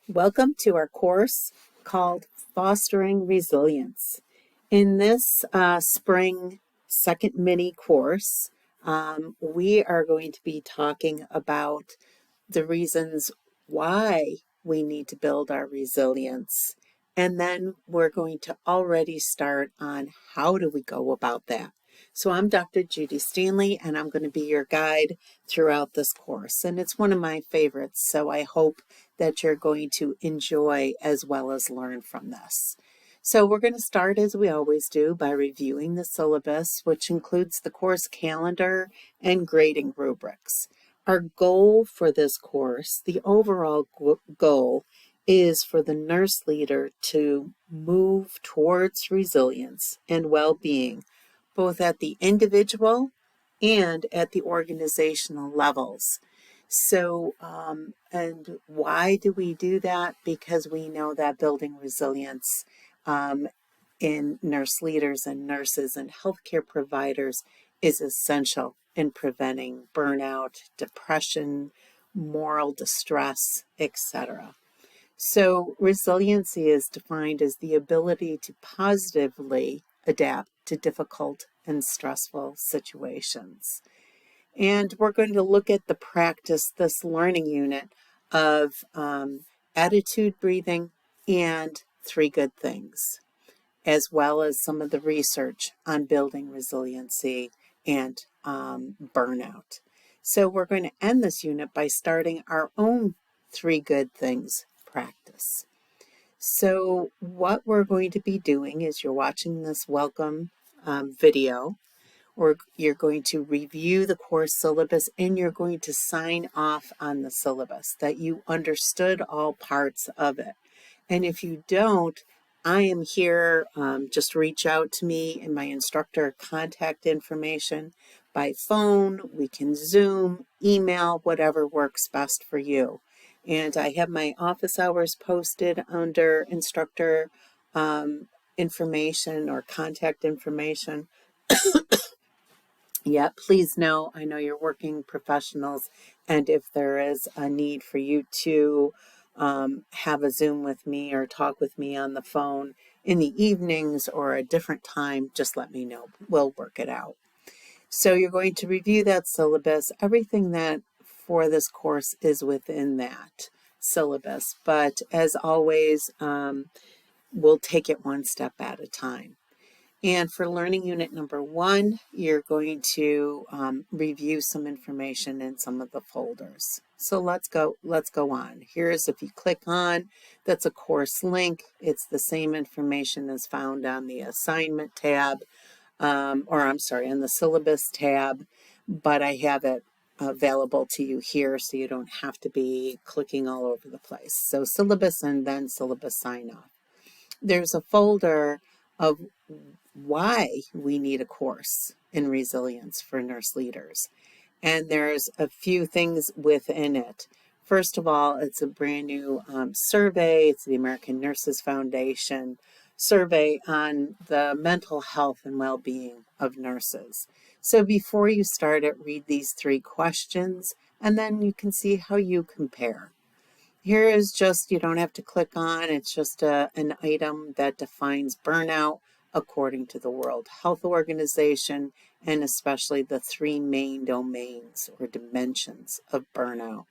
Welcome to our course called Fostering Resilience. In this spring second mini course, we are going to be talking about the reasons why we need to build our resilience. And then we're going to already start on how do we go about that. So I'm Dr. Judy Stanley, and I'm going to be your guide throughout this course. And it's one of my favorites, so I hope that you're going to enjoy as well as learn from this. So we're going to start, as we always do, by reviewing the syllabus, which includes the course calendar and grading rubrics. Our goal for this course, the overall goal, is for the nurse leader to move towards resilience and well-being, both at the individual and at the organizational levels. So, and why do we do that? Because we know that building resilience in nurse leaders and nurses and healthcare providers is essential in preventing burnout, depression, moral distress, etc. So, resiliency is defined as the ability to positively adapt to difficult and stressful situations. And we're going to look at the practice, this learning unit of attitude breathing and three good things, as well as some of the research on building resiliency and burnout. So we're going to end this unit by starting our own three good things practice. So what we're going to be doing is you're watching this welcome video, or you're going to review the course syllabus, and you're going to sign off on the syllabus that you understood all parts of it. And if you don't, I am here. Just reach out to me and my instructor contact information by phone. We can Zoom, email, whatever works best for you. And I have my office hours posted under instructor information or contact information. Yeah, please know, I know you're working professionals, and if there is a need for you to have a Zoom with me or talk with me on the phone in the evenings or a different time, just let me know. We'll work it out. So you're going to review that syllabus. Everything that for this course is within that syllabus, but as always, we'll take it one step at a time. And for learning unit number 1, you're going to review some information in some of the folders. So let's go on. Here's, if you click on, that's a course link. It's the same information as found on the assignment tab, on the syllabus tab, but I have it available to you here so you don't have to be clicking all over the place. So syllabus and then syllabus sign off. There's a folder of why we need a course in resilience for nurse leaders. And there's a few things within it. First of all, it's a brand new survey. It's the American Nurses Foundation survey on the mental health and well-being of nurses. So before you start it, read these 3 questions, and then you can see how you compare. Here is just, you don't have to click on, it's just an item that defines burnout according to the World Health Organization, and especially the 3 main domains or dimensions of burnout.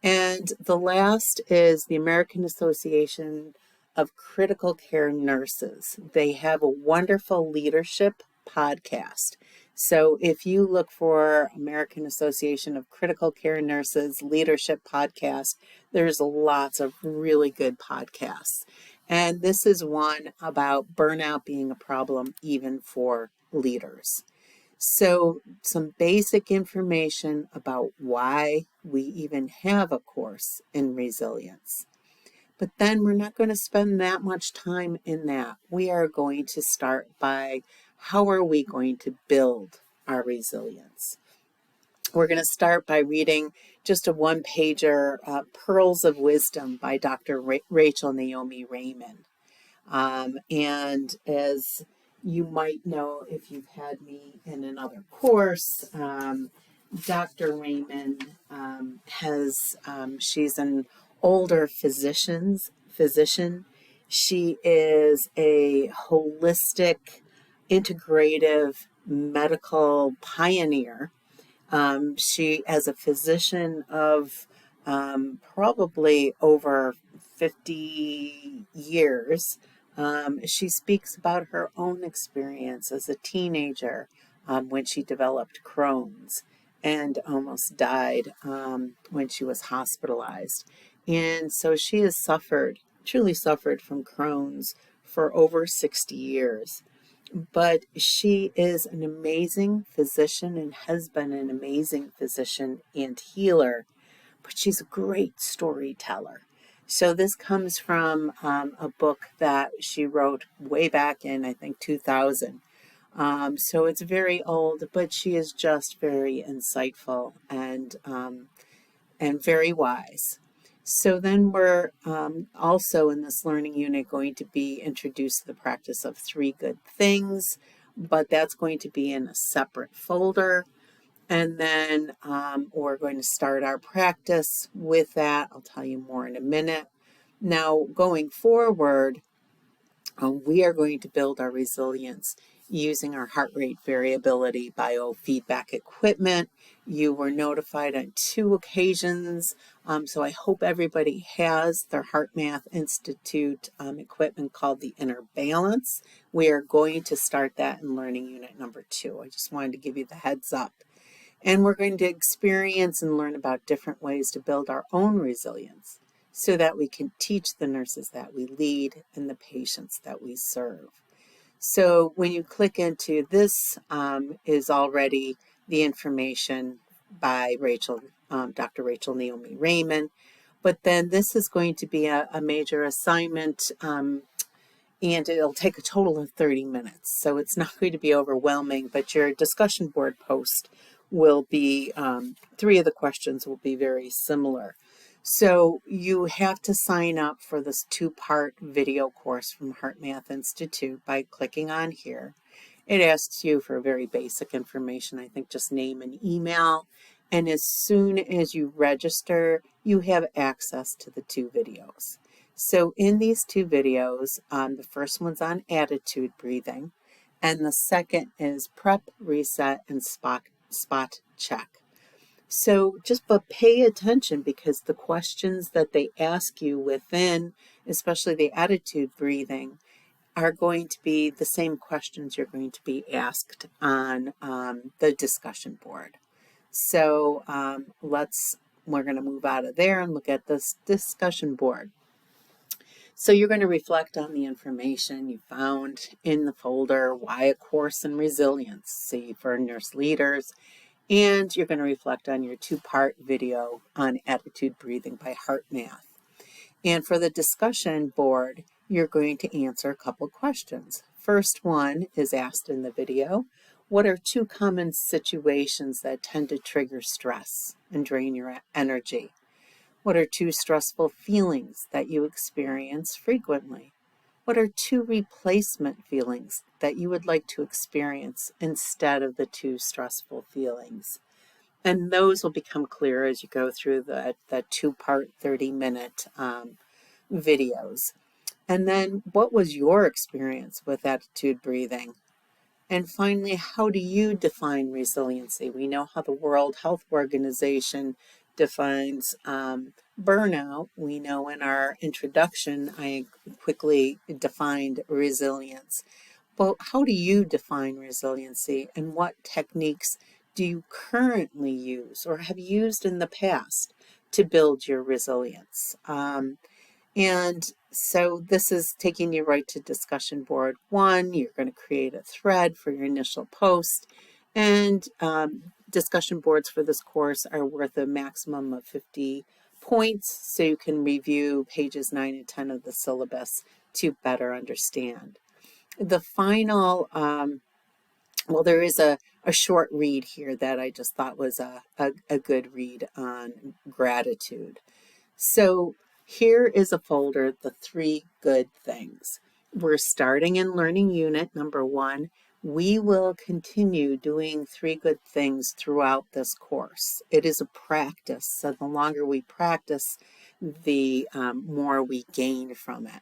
And the last is the American Association of Critical Care Nurses. They have a wonderful leadership podcast. So if you look for American Association of Critical Care Nurses Leadership Podcast, there's lots of really good podcasts. And this is one about burnout being a problem even for leaders. So some basic information about why we even have a course in resilience. But then we're not going to spend that much time in that. We are going to start by how are we going to build our resilience? We're going to start by reading just a one-pager, Pearls of Wisdom by Dr. Rachel Naomi Raymond. And as you might know if you've had me in another course, Dr. Raymond she's an older physician. She is a holistic, integrative medical pioneer. She, as a physician of probably over 50 years, she speaks about her own experience as a teenager when she developed Crohn's and almost died when she was hospitalized. And so she has suffered, truly suffered from Crohn's for over 60 years. But she is an amazing physician and has been an amazing physician and healer, but she's a great storyteller. So this comes from a book that she wrote way back in, I think, 2000. So it's very old, but she is just very insightful and very wise. So then we're also in this learning unit going to be introduced to the practice of 3 good things, but that's going to be in a separate folder. And then we're going to start our practice with that. I'll tell you more in a minute. Now, going forward, we are going to build our resilience using our heart rate variability biofeedback equipment. You were notified on 2 occasions, so I hope everybody has their HeartMath Institute equipment called the Inner Balance. We are going to start that in learning unit number 2. I just wanted to give you the heads up. And we're going to experience and learn about different ways to build our own resilience so that we can teach the nurses that we lead and the patients that we serve. So when you click into this is already the information by Dr. Rachel Naomi Raymond. But then this is going to be a major assignment and it'll take a total of 30 minutes. So it's not going to be overwhelming, but your discussion board post will be, 3 of the questions will be very similar. So you have to sign up for this 2-part video course from HeartMath Institute by clicking on here. It asks you for very basic information, I think just name and email. And as soon as you register, you have access to the 2 videos. So in these 2 videos, the first one's on attitude breathing, and the second is prep, reset, and spot check. So but pay attention because the questions that they ask you within, especially the attitude breathing, are going to be the same questions you're going to be asked on the discussion board. So we're going to move out of there and look at this discussion board. So you're going to reflect on the information you found in the folder, why a course in resiliency for nurse leaders, and you're going to reflect on your 2-part video on attitude breathing by HeartMath. And for the discussion board, you're going to answer a couple questions. First one is asked in the video. What are 2 common situations that tend to trigger stress and drain your energy? What are 2 stressful feelings that you experience frequently? What are 2 replacement feelings that you would like to experience instead of the 2 stressful feelings? And those will become clear as you go through the 2-part 30-minute videos. And then what was your experience with attitude breathing? And finally, how do you define resiliency? We know how the World Health Organization defines burnout. We know in our introduction, I quickly defined resilience. But how do you define resiliency, and what techniques do you currently use or have used in the past to build your resilience? And so this is taking you right to discussion board 1. You're going to create a thread for your initial post. And discussion boards for this course are worth a maximum of 50 points. So you can review pages 9 and 10 of the syllabus to better understand. The final, there is a short read here that I just thought was a good read on gratitude. So here is a folder, the 3 good things. We're starting in learning unit number 1. We will continue doing 3 good things throughout this course. It is a practice, so the longer we practice, the more we gain from it.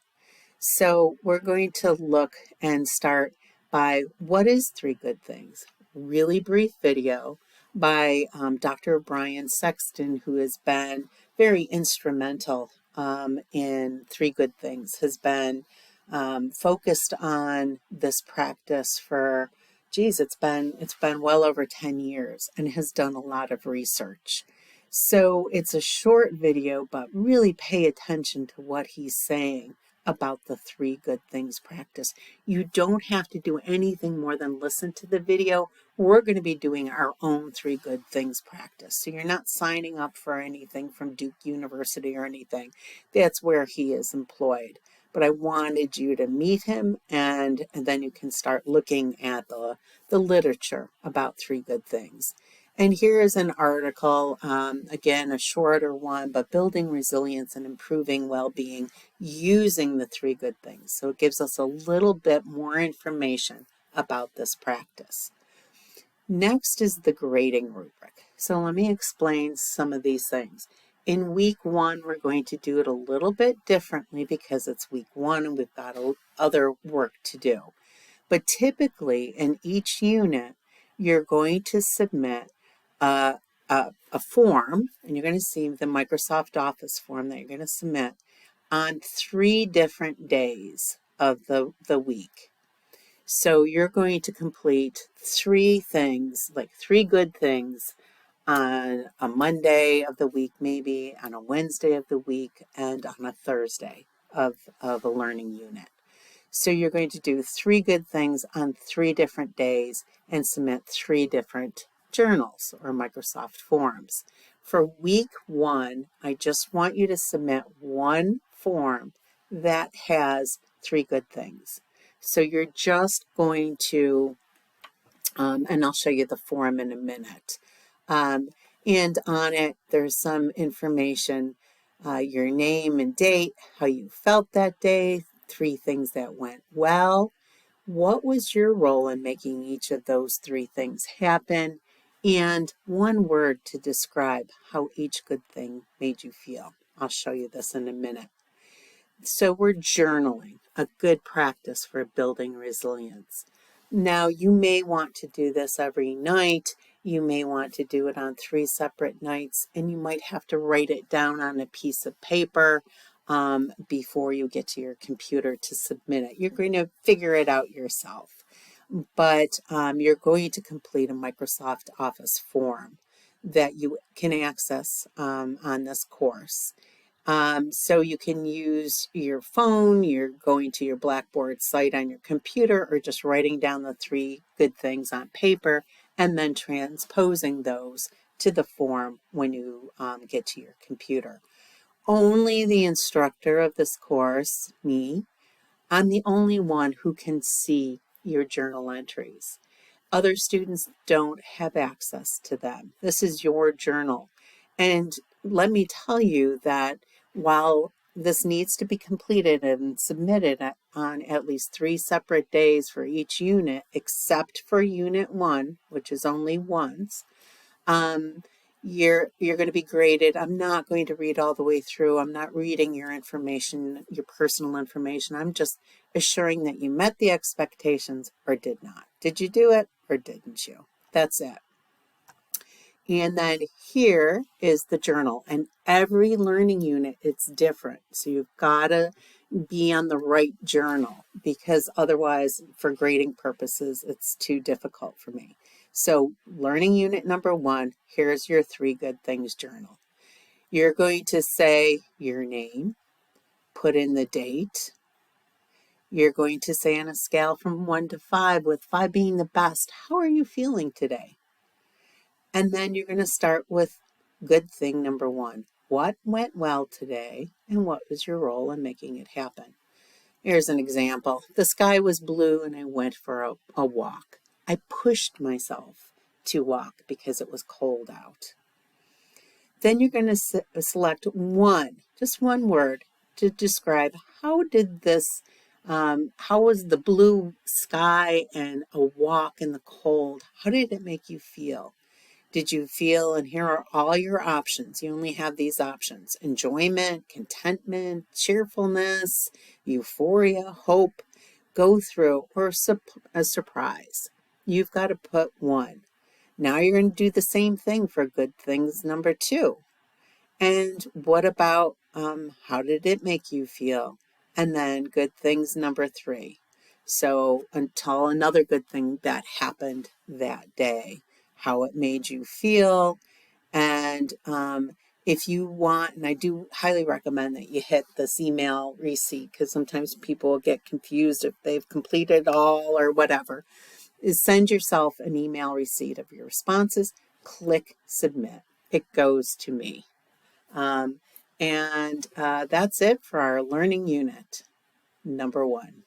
So we're going to look and start by what is three good things? Really brief video by Dr. Brian Sexton, who has been very instrumental in three good things, has been focused on this practice for, geez, it's been well over 10 years and has done a lot of research. So it's a short video, but really pay attention to what he's saying about the three good things practice. You don't have to do anything more than listen to the video. We're going to be doing our own three good things practice. So you're not signing up for anything from Duke University or anything. That's where he is employed. But I wanted you to meet him, and then you can start looking at the literature about three good things. And here is an article, again, a shorter one, but building resilience and improving well-being using the three good things. So it gives us a little bit more information about this practice. Next is the grading rubric. So let me explain some of these things. In week one, we're going to do it a little bit differently because it's week one and we've got other work to do. But typically in each unit, you're going to submit a form, and you're going to see the Microsoft Office form that you're going to submit on 3 different days of the week. So you're going to complete 3 things, like 3 good things on a Monday of the week, maybe on a Wednesday of the week, and on a Thursday of a learning unit. So you're going to do 3 good things on 3 different days and submit 3 different journals or Microsoft forms. For week 1, I just want you to submit 1 form that has 3 good things. So you're just going to, and I'll show you the form in a minute. And on it, there's some information, your name and date, how you felt that day, 3 things that went well. What was your role in making each of those 3 things happen? And 1 word to describe how each good thing made you feel. I'll show you this in a minute. So we're journaling, a good practice for building resilience. Now, you may want to do this every night. You may want to do it on 3 separate nights, and you might have to write it down on a piece of paper before you get to your computer to submit it. You're going to figure it out yourself, but you're going to complete a Microsoft Office form that you can access on this course. So you can use your phone, you're going to your Blackboard site on your computer, or just writing down the 3 good things on paper and then transposing those to the form when you get to your computer. Only the instructor of this course, me, I'm the only one who can see your journal entries. Other students don't have access to them. This is your journal. And let me tell you that while this needs to be completed and submitted on at least 3 separate days for each unit, except for Unit 1, which is only once, you're going to be graded. I'm not going to read all the way through. I'm not reading your information, your personal information. I'm just assuring that you met the expectations or did not. Did you do it or didn't you? That's it. And then here is the journal, and every learning unit, it's different. So you've got to be on the right journal, because otherwise, for grading purposes, it's too difficult for me. So learning unit number 1, here's your 3 good things journal. You're going to say your name, put in the date. You're going to say on a scale from 1 to 5, with 5 being the best, how are you feeling today? And then you're going to start with good thing number 1. What went well today, and what was your role in making it happen? Here's an example. The sky was blue and I went for a walk. I pushed myself to walk because it was cold out. Then you're going to select just one word to describe how was the blue sky and a walk in the cold, how did it make you feel? did you feel, and here are all your options. You only have these options: enjoyment, contentment, cheerfulness, euphoria, hope, go through, or a surprise. You've got to put one. Now you're going to do the same thing for good things number two. And what about how did it make you feel? And then good things number three. So until another good thing that happened that day, how it made you feel. And if you want, and I do highly recommend that you hit this email receipt, because sometimes people get confused if they've completed all or whatever, is send yourself an email receipt of your responses, click submit. It goes to me. And that's it for our learning unit number one.